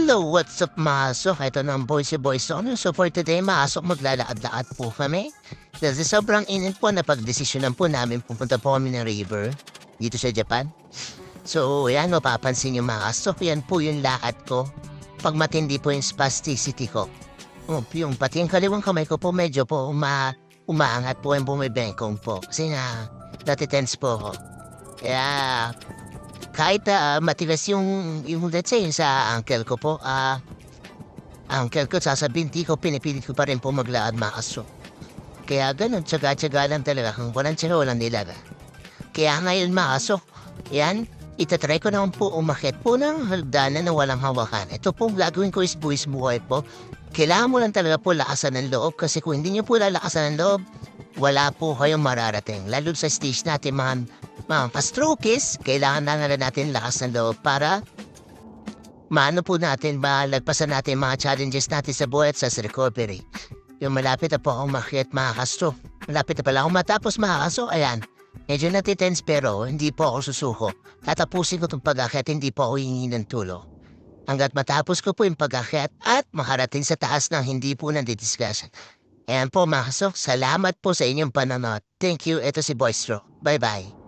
Hello, what's up mga asok? Ito na ang si Boy Sono. So for today mga asok, maglalakad-lakad po kami. Kasi sobrang init po na pagdesisyonan po namin pupunta po kami ng river dito sa Japan. So yan, mapapansin yung mga asok. Yan po yung lakad ko. Pag matindi po yung spasticity ko. Yung pati yung kaliwang kamay ko po medyo po umaangat po yung bumibengkong po. Kasi na natitense po ako. Kaya kahit matigas yung let's say yung sa uncle ko po, uncle ko sasabihin, di ko pinipilit ko pa rin po maglaad maaso. Kaya ganun, tsaga-tsaga lang talaga kung walang tsaga, walang nilaga. Kaya ngayon maaso, yan, itatry ko naman po umakit po ng hagdanan na walang hawakan. Ito pong gagawin ko is buwis buhay po. Kailangan mo lang talaga po lakasan ng loob kasi kung hindi nyo po lalakasan ng loob, wala po kayong mararating. Lalo sa stage natin mga pa-strokies, kailangan na natin lakas ng loob para maano po natin, malagpasan natin mga challenges natin sa buhay at sa recovery. Yung malapit na po akong makit mga kastro. Malapit na pala akong matapos mga kaso, ayan. Medyo natitense pero hindi po ako susuko. Tatapusin ko itong pag-akyat, hindi po ako hihingi ng tulong. Hanggat matapos ko po yung pag-akyat at makarating sa taas ng hindi po nandidiscussion. Ayan po mga kaso, salamat po sa inyong panonood. Thank you, ito si Boystro. Bye-bye.